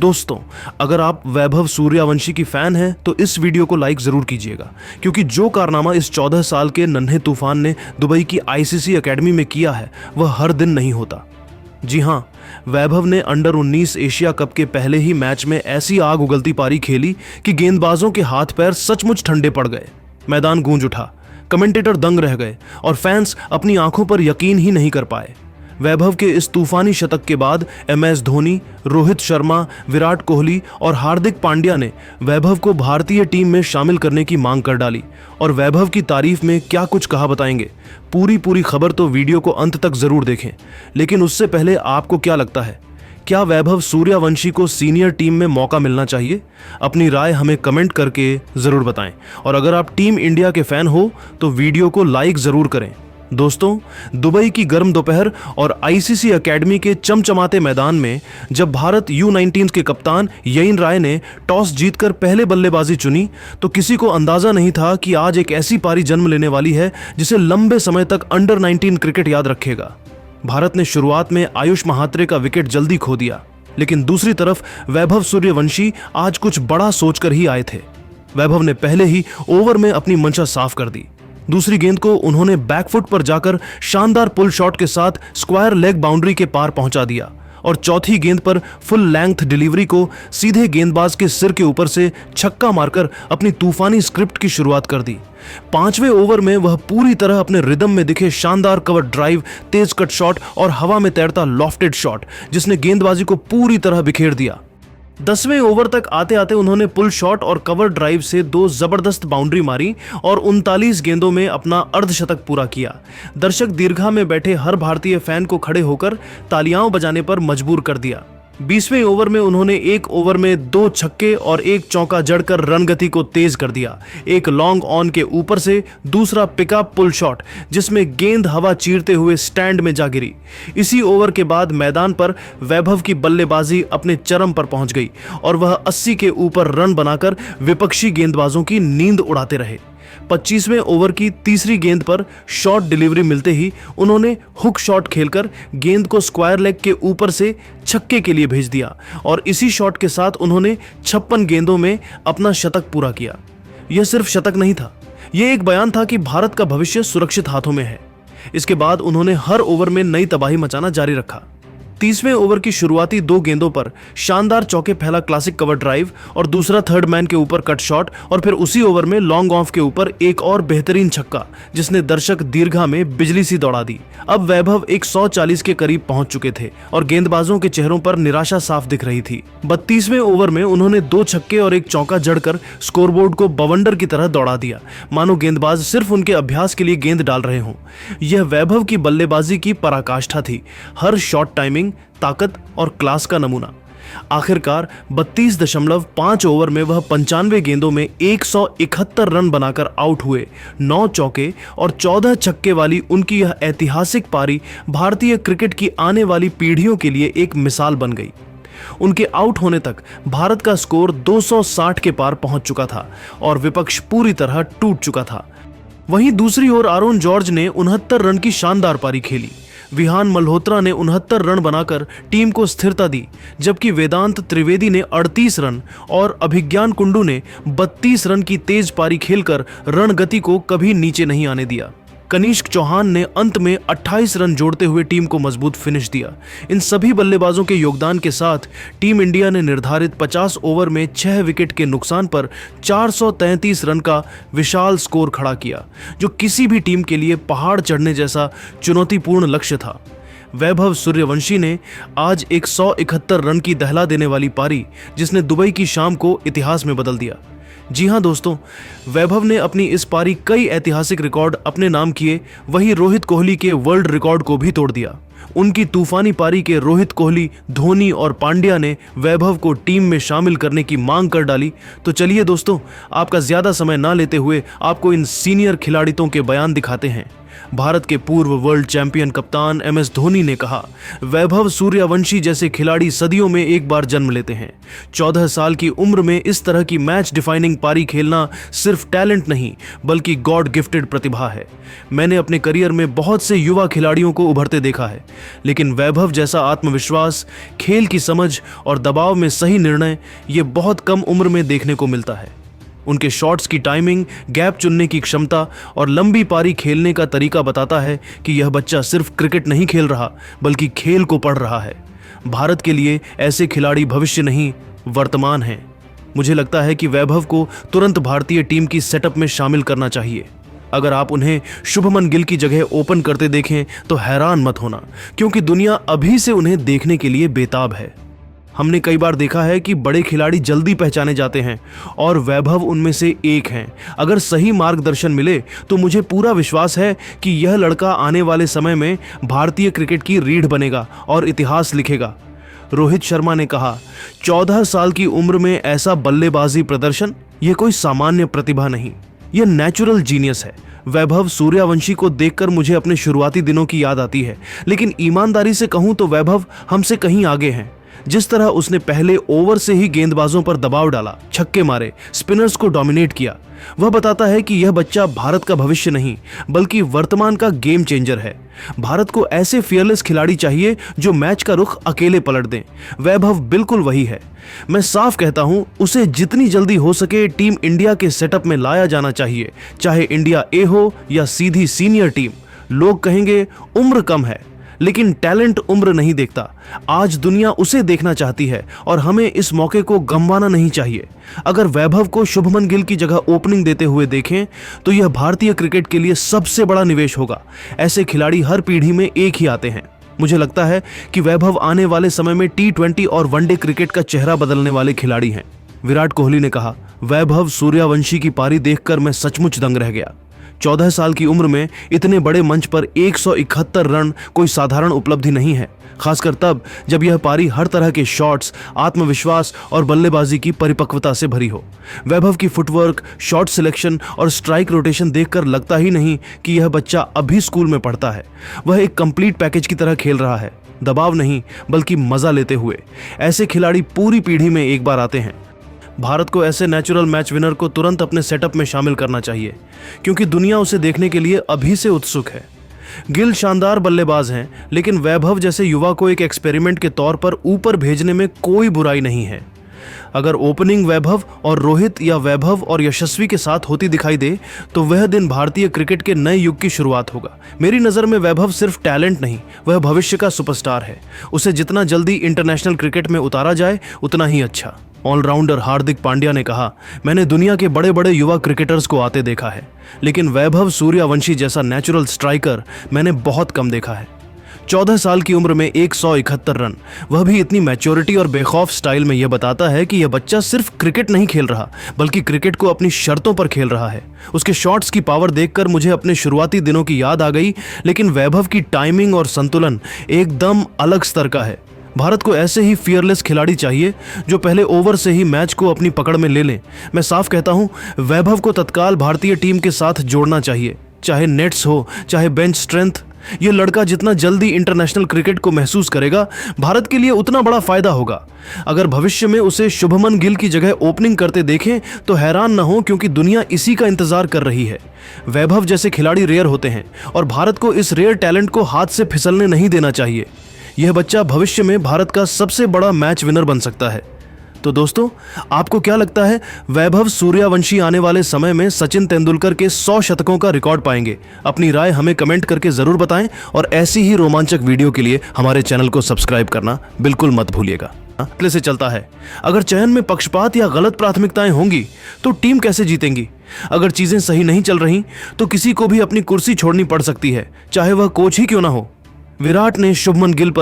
दोस्तों, अगर आप वैभव सूर्यवंशी की फैन हैं तो इस वीडियो को लाइक जरूर कीजिएगा, क्योंकि जो कारनामा इस 14 साल के नन्हे तूफान ने दुबई की आईसीसी एकेडमी में किया है वह हर दिन नहीं होता। जी हां, वैभव ने अंडर 19 एशिया कप के पहले ही मैच में ऐसी आग उगलती पारी खेली कि गेंदबाजों के हाथ पैर सचमुच ठंडे पड़ गए। मैदान गूंज उठा, कमेंटेटर दंग रह गए और फैंस अपनी आंखों पर यकीन ही नहीं कर पाए। वैभव के इस तूफानी शतक के बाद एमएस धोनी, रोहित शर्मा, विराट कोहली और हार्दिक पांड्या ने वैभव को भारतीय टीम में शामिल करने की मांग कर डाली। और वैभव की तारीफ में क्या कुछ कहा बताएंगे। पूरी खबर तो वीडियो को अंत तक जरूर देखें। लेकिन उससे पहले आपको क्या लगता है, क्या वैभव सूर्यवंशी को सीनियर टीम में मौका मिलना चाहिए? अपनी राय हमें कमेंट करके जरूर बताएं। और अगर आप टीम इंडिया के फैन हो तो वीडियो को लाइक जरूर करें। दोस्तों, दुबई की गर्म दोपहर और आईसीसी एकेडमी के चमचमाते मैदान में जब भारत U19 के कप्तान यिन राय ने टॉस जीतकर पहले बल्लेबाजी चुनी तो किसी को अंदाजा नहीं था कि आज एक ऐसी पारी जन्म लेने वाली है जिसे लंबे समय तक अंडर 19 क्रिकेट याद रखेगा। भारत ने शुरुआत में आयुष महात्रे का विकेट जल्दी खो दिया, लेकिन दूसरी तरफ वैभव सूर्यवंशी आज कुछ बड़ा सोचकर ही आए थे। वैभव ने पहले ही ओवर में अपनी मंशा साफ कर दी। दूसरी गेंद को उन्होंने बैकफुट पर जाकर शानदार पुल शॉट के साथ स्क्वायर लेग बाउंड्री के पार पहुंचा दिया और चौथी गेंद पर फुल लेंथ डिलीवरी को सीधे गेंदबाज के सिर के ऊपर से छक्का मारकर अपनी तूफानी स्क्रिप्ट की शुरुआत कर दी। 5वें ओवर में वह पूरी तरह अपने रिदम में दिखे शानदार कवर ड्राइव, तेज कट शॉट और हवा में तैरता लॉफ्टेड शॉट जिसने गेंदबाजी को पूरी तरह बिखेर दिया। 10वें ओवर तक आते आते उन्होंने पुल शॉट और कवर ड्राइव से 2 जबरदस्त बाउंड्री मारी और 39 गेंदों में अपना अर्धशतक पूरा किया। दर्शक दीर्घा में बैठे हर भारतीय फैन को खड़े होकर तालियां बजाने पर मजबूर कर दिया। 20वें ओवर में उन्होंने एक ओवर में 2 छक्के और एक चौका जड़कर रन गति को तेज कर दिया। एक लॉन्ग ऑन के ऊपर से दूसरा पिकअप पुल शॉट जिसमें गेंद हवा चीरते हुए स्टैंड में जा गिरी। इसी ओवर के बाद मैदान पर वैभव की बल्लेबाजी अपने चरम पर पहुंच गई और वह 80 के ऊपर रन बनाकर विपक्षी गेंदबाजों की नींद उड़ाते रहे। 25वें ओवर की तीसरी गेंद पर शॉर्ट डिलीवरी मिलते ही उन्होंने हुक शॉट खेलकर गेंद को स्क्वायर लेग के ऊपर से छक्के के लिए भेज दिया और इसी शॉट के साथ उन्होंने 56 गेंदों में अपना शतक पूरा किया। यह सिर्फ शतक नहीं था, यह एक बयान था कि भारत का भविष्य सुरक्षित हाथों में है। इसके बाद उन्होंने हर ओवर में नई तबाही मचाना जारी रखा। 30वें ओवर की शुरुआती 2 गेंदों पर शानदार चौके फैला क्लासिक कवर ड्राइव और दूसरा थर्ड मैन के ऊपर कट शॉट और फिर उसी ओवर में लॉन्ग ऑफ के ऊपर एक और बेहतरीन छक्का जिसने दर्शक दीर्घा में बिजली सी दौड़ा दी। अब वैभव 140 के करीब पहुंच चुके थे और गेंदबाजों के चेहरों पर निराशा साफ दिख रही थी। 32वें ओवर में उन्होंने 2 छक्के और एक चौका जड़कर स्कोरबोर्ड को बवंडर की तरह दौड़ा दिया, मानो गेंदबाज सिर्फ उनके अभ्यास के लिए गेंद डाल रहे हों। यह वैभव की बल्लेबाजी की पराकाष्ठा थी, हर शॉट टाइमिंग, ताकत और क्लास का नमूना। आखिरकार 32.5 ओवर में वह 95 गेंदों में 171 रन बनाकर आउट हुए। 9 चौके और 14 छक्के वाली उनकी यह ऐतिहासिक पारी भारतीय क्रिकेट की आने वाली पीढ़ियों के लिए एक मिसाल बन गई। उनके आउट होने तक भारत का स्कोर 260 के पार पहुंच चुका था और विपक्ष पूरी तरह टूट चुका था। वहीं दूसरी ओर आरोन जॉर्ज ने 69 रन की शानदार पारी खेली। विहान मल्होत्रा ने 69 रन बनाकर टीम को स्थिरता दी, जबकि वेदांत त्रिवेदी ने 38 रन और अभिज्ञान कुंडू ने 32 रन की तेज पारी खेलकर रण गति को कभी नीचे नहीं आने दिया। कनिष्क चौहान ने अंत में 28 रन जोड़ते हुए टीम को मजबूत फिनिश दिया। इन सभी बल्लेबाजों के योगदान के साथ टीम इंडिया ने निर्धारित 50 ओवर में 6 विकेट के नुकसान पर 433 रन का विशाल स्कोर खड़ा किया, जो किसी भी टीम के लिए पहाड़ चढ़ने जैसा चुनौतीपूर्ण लक्ष्य था। वैभव सूर्यवंशी ने आज 171 रन की दहला देने वाली पारी जिसने दुबई की शाम को इतिहास में बदल दिया। जी हां दोस्तों, वैभव ने अपनी इस पारी कई ऐतिहासिक रिकॉर्ड अपने नाम किए, वहीं रोहित कोहली के वर्ल्ड रिकॉर्ड को भी तोड़ दिया। उनकी तूफानी पारी के रोहित कोहली, धोनी और पांड्या ने वैभव को टीम में शामिल करने की मांग कर डाली। तो चलिए दोस्तों, आपका ज्यादा समय ना लेते हुए आपको इन सीनियर खिलाड़ियों के बयान दिखाते हैं। भारत के पूर्व वर्ल्ड चैंपियन कप्तान MS धोनी ने कहा, वैभव सूर्यवंशी जैसे खिलाड़ी सदियों में एक बार जन्म लेते हैं। 14 साल की उम्र में इस तरह की मैच डिफाइनिंग पारी खेलना सिर्फ टैलेंट नहीं बल्कि गॉड गिफ्टेड प्रतिभा है। मैंने अपने करियर में बहुत से युवा खिलाड़ियों को उभरते देखा है, लेकिन वैभव जैसा आत्मविश्वास, खेल की समझ और दबाव में सही निर्णय ये बहुत कम उम्र में देखने को मिलता है। उनके शॉट्स की टाइमिंग, गैप चुनने की क्षमता और लंबी पारी खेलने का तरीका बताता है कि यह बच्चा सिर्फ क्रिकेट नहीं खेल रहा बल्कि खेल को पढ़ रहा है। भारत के लिए ऐसे खिलाड़ी भविष्य नहीं, वर्तमान हैं। मुझे लगता है कि वैभव को तुरंत भारतीय टीम की सेटअप में शामिल करना चाहिए। अगर आप उन्हें शुभमन गिल की जगह ओपन करते देखें तो हैरान मत होना, क्योंकि दुनिया अभी से उन्हें देखने के लिए बेताब है। हमने कई बार देखा है कि बड़े खिलाड़ी जल्दी पहचाने जाते हैं और वैभव उनमें से एक हैं। अगर सही मार्गदर्शन मिले तो मुझे पूरा विश्वास है कि यह लड़का आने वाले समय में भारतीय क्रिकेट की रीढ़ बनेगा और इतिहास लिखेगा। रोहित शर्मा ने कहा, 14 साल की उम्र में ऐसा बल्लेबाजी प्रदर्शन, यह कोई सामान्य प्रतिभा नहीं, यह नेचुरल जीनियस है। वैभव सूर्यवंशी को देखकर मुझे अपने शुरुआती दिनों की याद आती है, लेकिन ईमानदारी से कहूं तो वैभव हमसे कहीं आगे हैं। जिस तरह उसने पहले ओवर से ही गेंदबाजों पर दबाव डाला, छक्के मारे, स्पिनर्स को डोमिनेट किया, वह बताता है कि यह बच्चा भारत का भविष्य नहीं बल्कि वर्तमान का गेम चेंजर है। भारत को ऐसे फियरलेस खिलाड़ी चाहिए जो मैच का रुख अकेले पलट दें। वैभव बिल्कुल वही है। मैं साफ कहता हूं, उसे जितनी जल्दी हो सके टीम इंडिया के सेटअप में लाया जाना चाहिए, चाहे इंडिया ए हो या सीधी सीनियर टीम। लोग कहेंगे उम्र कम है, लेकिन टैलेंट उम्र नहीं देखता। आज दुनिया उसे देखना चाहती है और हमें इस मौके को गंवाना नहीं चाहिए। अगर वैभव को शुभमन गिल की जगह ओपनिंग देते हुए देखें तो यह भारतीय क्रिकेट के लिए सबसे बड़ा निवेश होगा। ऐसे खिलाड़ी हर पीढ़ी में एक ही आते हैं। मुझे लगता है कि वैभव आने वाले समय में T20 और वनडे क्रिकेट का चेहरा बदलने वाले खिलाड़ी हैं। विराट कोहली ने कहा, वैभव सूर्यवंशी की पारी देखकर मैं सचमुच दंग रह गया। 14 साल की उम्र में इतने बड़े मंच पर 171 रन कोई साधारण उपलब्धि नहीं है, खासकर तब जब यह पारी हर तरह के शॉट्स, आत्मविश्वास और बल्लेबाजी की परिपक्वता से भरी हो। वैभव की फुटवर्क, शॉट सिलेक्शन और स्ट्राइक रोटेशन देखकर लगता ही नहीं कि यह बच्चा अभी स्कूल में पढ़ता है। वह एक कंप्लीट पैकेज की तरह खेल रहा है, दबाव नहीं बल्कि मजा लेते हुए। ऐसे खिलाड़ी पूरी पीढ़ी में एक बार आते हैं। भारत को ऐसे नेचुरल मैच विनर को तुरंत अपने सेटअप में शामिल करना चाहिए, क्योंकि दुनिया उसे देखने के लिए अभी से उत्सुक है। गिल शानदार बल्लेबाज हैं, लेकिन वैभव जैसे युवा को एक एक्सपेरिमेंट के तौर पर ऊपर भेजने में कोई बुराई नहीं है। अगर ओपनिंग वैभव और रोहित या वैभव और यशस्वी के साथ होती दिखाई दे तो वह दिन भारतीय क्रिकेट के नए युग की शुरुआत होगा। मेरी नज़र में वैभव सिर्फ टैलेंट नहीं, वह भविष्य का सुपरस्टार है। उसे जितना जल्दी इंटरनेशनल क्रिकेट में उतारा जाए उतना ही अच्छा। ऑलराउंडर हार्दिक पांड्या ने कहा, मैंने दुनिया के बड़े बड़े युवा क्रिकेटर्स को आते देखा है, लेकिन वैभव सूर्यवंशी जैसा नेचुरल स्ट्राइकर मैंने बहुत कम देखा है। 14 साल की उम्र में 171 रन, वह भी इतनी मैच्योरिटी और बेखौफ स्टाइल में, यह बताता है कि यह बच्चा सिर्फ क्रिकेट नहीं खेल रहा बल्कि क्रिकेट को अपनी शर्तों पर खेल रहा है। उसके शॉट्स की पावर देखकर मुझे अपने शुरुआती दिनों की याद आ गई, लेकिन वैभव की टाइमिंग और संतुलन एकदम अलग स्तर का है। भारत को ऐसे ही फियरलेस खिलाड़ी चाहिए जो पहले ओवर से ही मैच को अपनी पकड़ में ले लें। मैं साफ कहता हूं, वैभव को तत्काल भारतीय टीम के साथ जोड़ना चाहिए, चाहे नेट्स हो चाहे बेंच स्ट्रेंथ। ये लड़का जितना जल्दी इंटरनेशनल क्रिकेट को महसूस करेगा, भारत के लिए उतना बड़ा फायदा होगा। अगर भविष्य में उसे शुभमन गिल की जगह ओपनिंग करते देखें तो हैरान न हो, क्योंकि दुनिया इसी का इंतजार कर रही है। वैभव जैसे खिलाड़ी रेयर होते हैं और भारत को इस रेयर टैलेंट को हाथ से फिसलने नहीं देना चाहिए। यह बच्चा भविष्य में भारत का सबसे बड़ा मैच विनर बन सकता है। तो दोस्तों, आपको क्या लगता है, वैभव सूर्यवंशी आने वाले समय में सचिन तेंदुलकर के 100 शतकों का रिकॉर्ड पाएंगे? अपनी राय हमें कमेंट करके जरूर बताएं और ऐसी ही रोमांचक वीडियो के लिए हमारे चैनल को सब्सक्राइब करना बिल्कुल मत भूलिएगा। से चलता है, अगर चयन में पक्षपात या गलत प्राथमिकताएं होंगी तो टीम कैसे जीतेंगी? अगर चीजें सही नहीं चल रही तो किसी को भी अपनी कुर्सी छोड़नी पड़ सकती है, चाहे वह कोच ही क्यों ना हो। विराट ने शुभमन गिल पर